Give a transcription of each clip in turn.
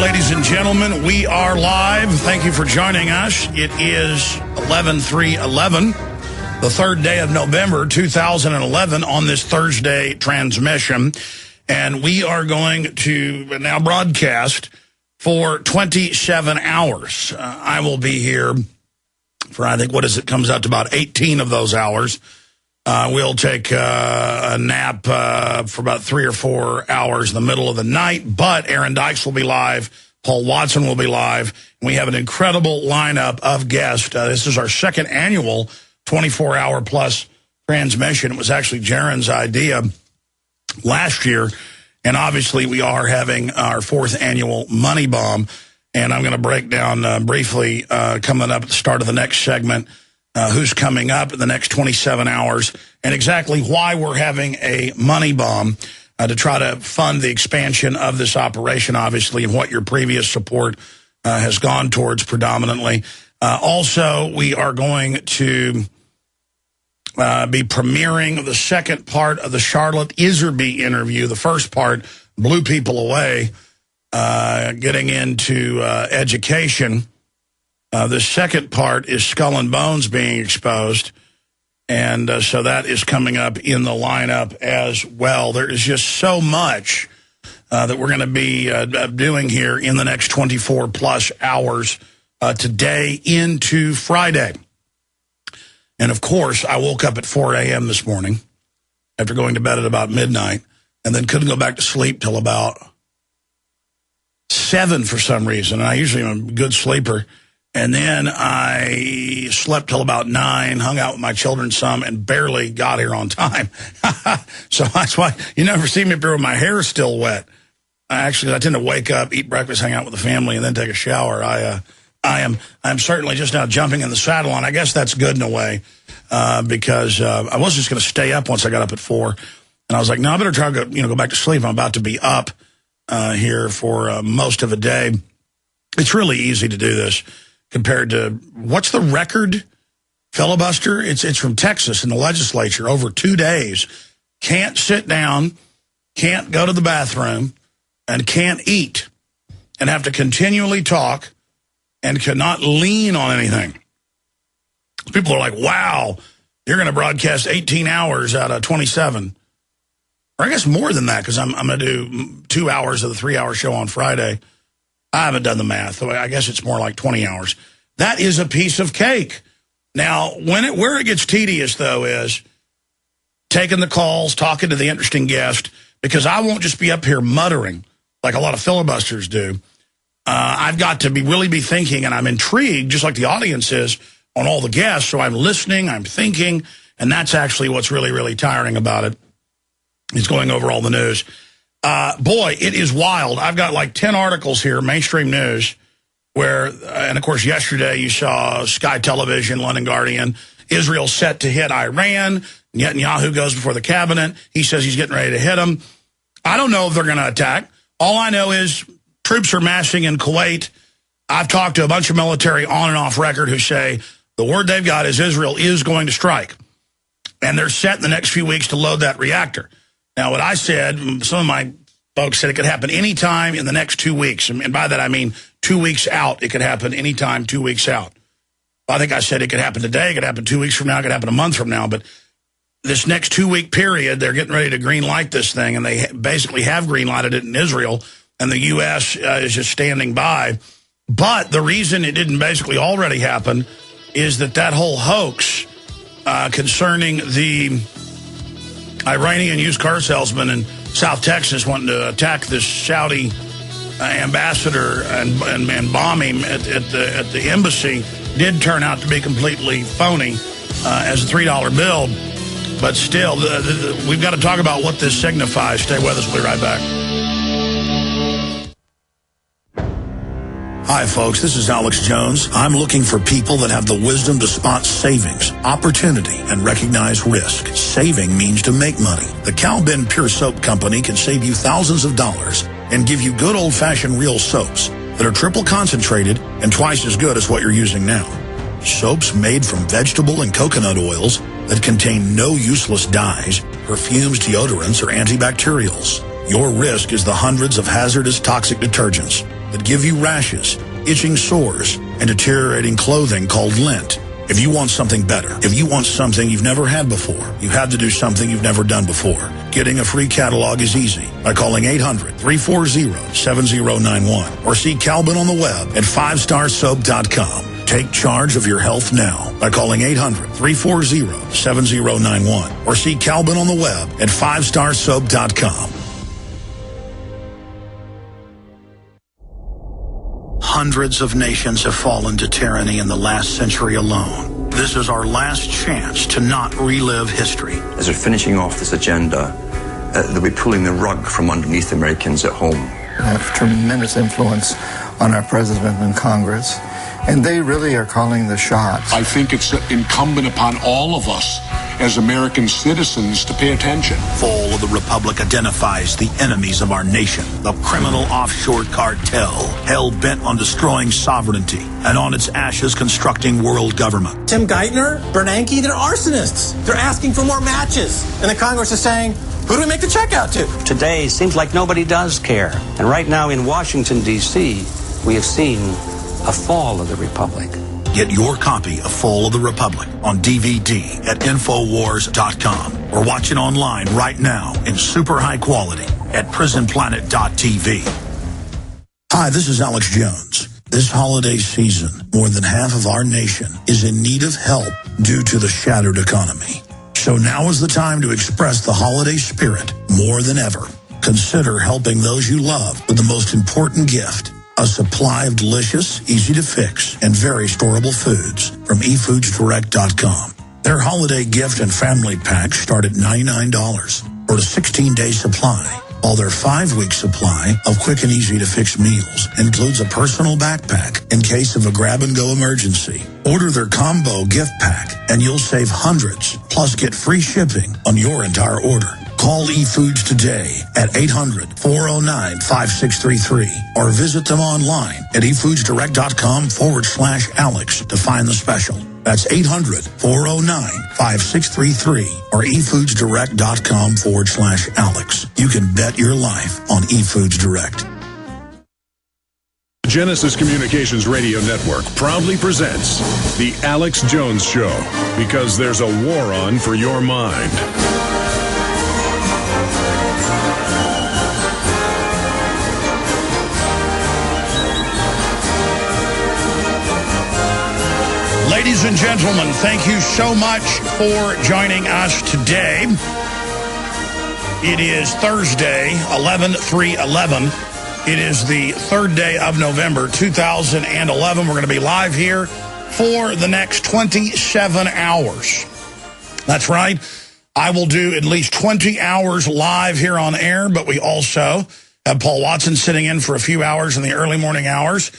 ladies and gentlemen, we are live. Thank you for joining us. It is 11/3/11, the third day of November 2011 on this Thursday transmission. And we are going to now broadcast for 27 hours. I will be here for, I think, comes out to about 18 of those hours. We'll take a nap for about 3 or 4 hours in the middle of the night, but Aaron Dykes will be live. Paul Watson will be live. And we have an incredible lineup of guests. This is our second annual 24-hour plus transmission. It was actually Jaron's idea last year, and obviously we are having our fourth annual Money Bomb, and I'm going to break down briefly coming up at the start of the next segment who's coming up in the next 27 hours and exactly why we're having a Money Bomb to try to fund the expansion of this operation, obviously, and what your previous support has gone towards predominantly. Also, we are going to be premiering the second part of the Charlotte Iserbyt interview. The first part blew people away, getting into education. The second part is Skull and Bones being exposed, and so that is coming up in the lineup as well. There is just so much that we're going to be doing here in the next 24-plus hours today into Friday. And, of course, I woke up at 4 a.m. this morning after going to bed at about midnight and then couldn't go back to sleep till about 7 for some reason. And I usually am a good sleeper. And then I slept till about 9, hung out with my children some, and barely got here on time. So that's why you never see me up here with my hair still wet. I tend to wake up, eat breakfast, hang out with the family, and then take a shower. I'm certainly just now jumping in the saddle, and I guess that's good in a way because I was just going to stay up once I got up at 4, and I was like, no, I better try to go back to sleep. I'm about to be up here for most of a day. It's really easy to do this. Compared to, what's the record filibuster? It's from Texas in the legislature over 2 days. Can't sit down, can't go to the bathroom, and can't eat, and have to continually talk and cannot lean on anything. People are like, wow, you're going to broadcast 18 hours out of 27. Or I guess more than that, because I'm going to do 2 hours of the 3-hour show on Friday. I haven't done the math, so I guess it's more like 20 hours. That is a piece of cake. Now, where it gets tedious, though, is taking the calls, talking to the interesting guest, because I won't just be up here muttering like a lot of filibusters do. I've got to really be thinking, and I'm intrigued, just like the audience is, on all the guests. So I'm listening, I'm thinking, and that's actually what's really, really tiring about it. It's going over all the news. Boy, it is wild. I've got like 10 articles here, mainstream news, where, and of course yesterday you saw Sky Television, London Guardian, Israel set to hit Iran. Netanyahu goes before the cabinet. He says he's getting ready to hit them. I don't know if they're going to attack. All I know is troops are massing in Kuwait. I've talked to a bunch of military on and off record who say the word they've got is Israel is going to strike. And they're set in the next few weeks to load that reactor. Now, what I said, some of my folks said it could happen anytime in the next 2 weeks. And by that, I mean 2 weeks out. It could happen anytime 2 weeks out. I think I said it could happen today. It could happen 2 weeks from now. It could happen a month from now. But this next 2 week period, they're getting ready to green light this thing. And they basically have green lighted it in Israel. And the U.S. is just standing by. But the reason it didn't basically already happen is that whole hoax concerning the Iranian used car salesman in South Texas wanting to attack this Saudi ambassador and bomb him at the embassy did turn out to be completely phony as a $3 bill. But still, we've got to talk about what this signifies. Stay with us. We'll be right back. Hi, folks. This is Alex Jones. I'm looking for people that have the wisdom to spot savings, opportunity, and recognize risk. Saving means to make money. The Calvin Pure Soap Company can save you thousands of dollars and give you good old-fashioned real soaps that are triple concentrated and twice as good as what you're using now. Soaps made from vegetable and coconut oils that contain no useless dyes, perfumes, deodorants, or antibacterials. Your risk is the hundreds of hazardous toxic detergents. that give you rashes, itching sores, and deteriorating clothing called lint. If you want something better, if you want something you've never had before, you have to do something you've never done before. Getting a free catalog is easy by calling 800-340-7091 or see Calvin on the web at 5starsoap.com. Take charge of your health now by calling 800-340-7091 or see Calvin on the web at 5starsoap.com. Hundreds of nations have fallen to tyranny in the last century alone. This is our last chance to not relive history. As we're finishing off this agenda, they'll be pulling the rug from underneath Americans at home. They have tremendous influence on our president and Congress, and they really are calling the shots. I think it's incumbent upon all of us as American citizens to pay attention. Fall of the Republic identifies the enemies of our nation, the criminal offshore cartel, hell-bent on destroying sovereignty, and on its ashes constructing world government. Tim Geithner, Bernanke, they're arsonists. They're asking for more matches. And the Congress is saying, who do we make the check out to? Today seems like nobody does care. And right now in Washington, D.C., we have seen a fall of the Republic. Get your copy of Fall of the Republic on DVD at Infowars.com or watch it online right now in super high quality at PrisonPlanet.tv. Hi, this is Alex Jones. This holiday season, more than half of our nation is in need of help due to the shattered economy. So now is the time to express the holiday spirit more than ever. Consider helping those you love with the most important gift, a supply of delicious, easy-to-fix, and very storable foods from eFoodsDirect.com. Their holiday gift and family packs start at $99 for a 16-day supply, while their 5-week supply of quick and easy-to-fix meals includes a personal backpack in case of a grab-and-go emergency. Order their combo gift pack, and you'll save hundreds, plus get free shipping on your entire order. Call eFoods today at 800-409-5633 or visit them online at eFoodsDirect.com/Alex to find the special. That's 800-409-5633 or eFoodsDirect.com/Alex. You can bet your life on eFoods Direct. Genesis Communications Radio Network proudly presents The Alex Jones Show, because there's a war on for your mind. Ladies and gentlemen, thank you so much for joining us today. It is Thursday, 11/3/11. It is the third day of November, 2011. We're going to be live here for the next 27 hours. That's right. I will do at least 20 hours live here on air, but we also have Paul Watson sitting in for a few hours in the early morning hours.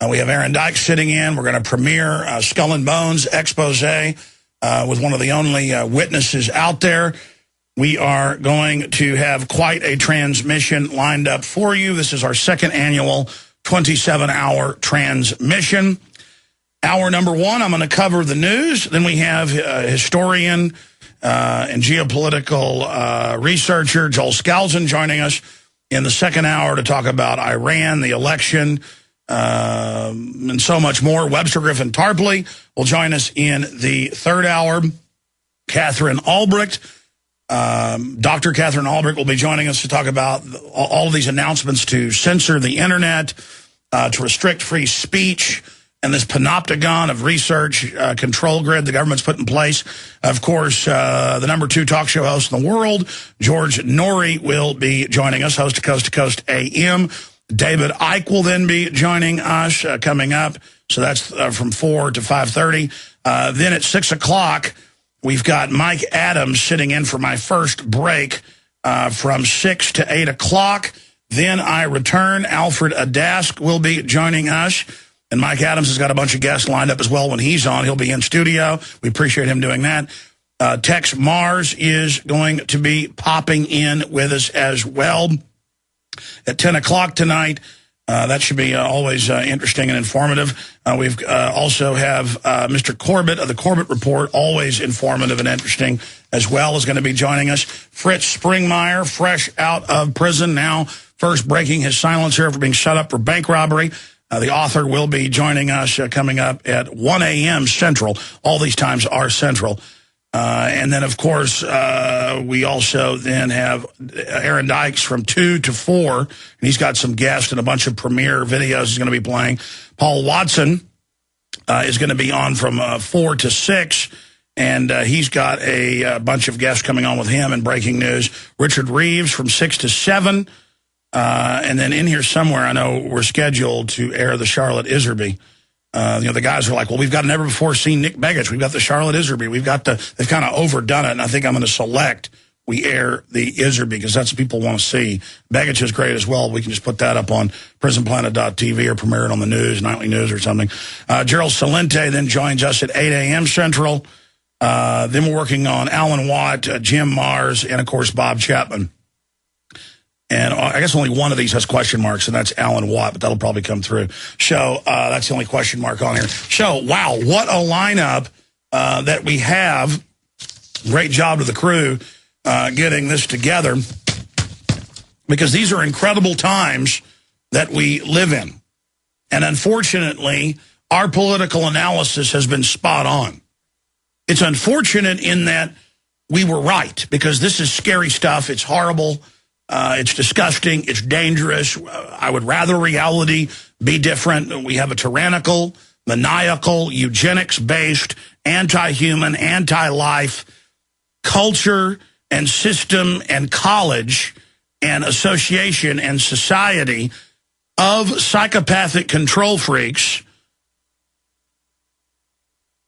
We have Aaron Dykes sitting in. We're going to premiere Skull and Bones expose with one of the only witnesses out there. We are going to have quite a transmission lined up for you. This is our second annual 27-hour transmission. Hour number one, I'm going to cover the news. Then we have historian and geopolitical researcher Joel Skousen joining us in the second hour to talk about Iran, the election, and so much more. Webster Tarpley will join us in the third hour. Katherine Albrecht, Dr. Katherine Albrecht will be joining us to talk about all of these announcements to censor the internet, to restrict free speech, and this panopticon of research control grid the government's put in place. Of course, the #2 talk show host in the world, George Noory, will be joining us, host of Coast to Coast AM. David Icke will then be joining us coming up. So that's from 4 to 5:30. Then at 6 o'clock, we've got Mike Adams sitting in for my first break from 6 to 8 o'clock. Then I return. Alfred Adask will be joining us. And Mike Adams has got a bunch of guests lined up as well when he's on. He'll be in studio. We appreciate him doing that. Texe Mars is going to be popping in with us as well at 10 o'clock tonight. That should be always interesting and informative. We've also have Mr. Corbett of the Corbett Report, always informative and interesting as well is going to be joining us. Fritz Springmeier, fresh out of prison, now first breaking his silence here for being shut up for bank robbery. The author will be joining us coming up at 1 a.m. Central. All these times are Central. And then, of course, we also then have Aaron Dykes from 2 to 4. And he's got some guests and a bunch of premiere videos he's going to be playing. Paul Watson is going to be on from 4 to 6. And he's got a bunch of guests coming on with him and breaking news. Richard Reeves from 6 to 7. And then in here somewhere, I know we're scheduled to air the Charlotte Iserbyt. The guys are like, well, we've got never before seen Nick Begich. We've got the Charlotte Iserbyt. They've kind of overdone it. And I think I'm going to select we air the Iserbyt because that's what people want to see. Begich is great as well. We can just put that up on prisonplanet.tv or premiere it on the news, nightly news or something. Gerald Celente then joins us at 8 a.m. Central. Then we're working on Alan Watt, Texe Mars, and, of course, Bob Chapman. And I guess only one of these has question marks, and that's Alan Watt, but that'll probably come through. So that's the only question mark on here. So, wow, what a lineup that we have. Great job to the crew getting this together, because these are incredible times that we live in. And unfortunately, our political analysis has been spot on. It's unfortunate in that we were right, because this is scary stuff. It's horrible. It's disgusting. It's dangerous. I would rather reality be different. We have a tyrannical, maniacal, eugenics-based, anti-human, anti-life culture and system and college and association and society of psychopathic control freaks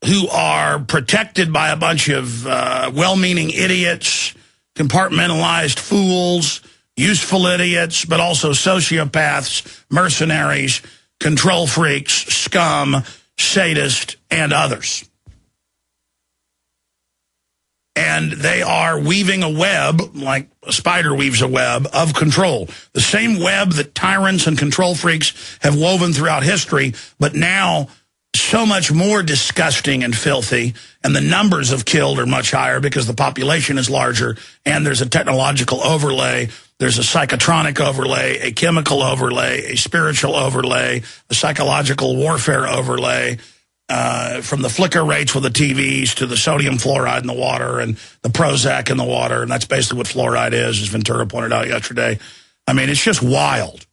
who are protected by a bunch of well-meaning idiots, compartmentalized fools, useful idiots, but also sociopaths, mercenaries, control freaks, scum, sadists, and others. And they are weaving a web, like a spider weaves a web, of control. The same web that tyrants and control freaks have woven throughout history, but now so much more disgusting and filthy, and the numbers of killed are much higher because the population is larger, and there's a technological overlay, there's a psychotronic overlay, a chemical overlay, a spiritual overlay, a psychological warfare overlay, from the flicker rates with the TVs to the sodium fluoride in the water and the Prozac in the water, and that's basically what fluoride is, as Ventura pointed out yesterday. I mean, it's just wild.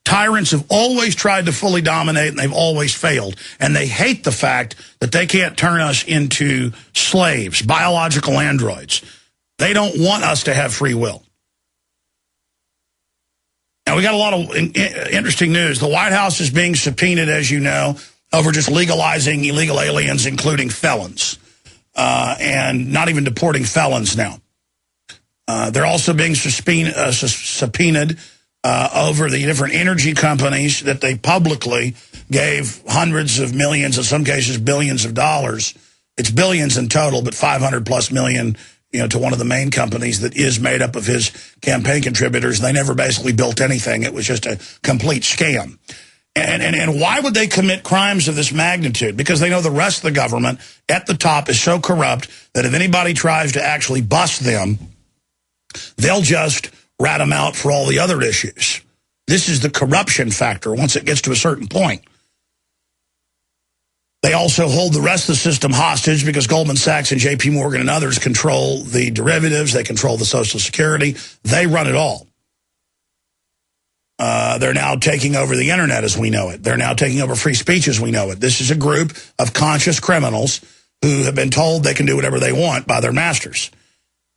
Tyrants have always tried to fully dominate, and they've always failed. And they hate the fact that they can't turn us into slaves, biological androids. They don't want us to have free will. Now, we got a lot of interesting news. The White House is being subpoenaed, as you know, over just legalizing illegal aliens, including felons, and not even deporting felons now. They're also being subpoenaed over the different energy companies that they publicly gave hundreds of millions, in some cases billions of dollars. It's billions in total, but 500+ million, to one of the main companies that is made up of his campaign contributors. They never basically built anything. It was just a complete scam. And why would they commit crimes of this magnitude? Because they know the rest of the government at the top is so corrupt that if anybody tries to actually bust them, they'll just rat them out for all the other issues. This is the corruption factor once it gets to a certain point. They also hold the rest of the system hostage because Goldman Sachs and J.P. Morgan and others control the derivatives. They control the Social Security. They run it all. They're now taking over the internet as we know it. They're now taking over free speech as we know it. This is a group of conscious criminals who have been told they can do whatever they want by their masters.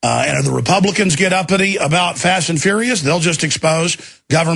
And if the Republicans get uppity about Fast and Furious, they'll just expose government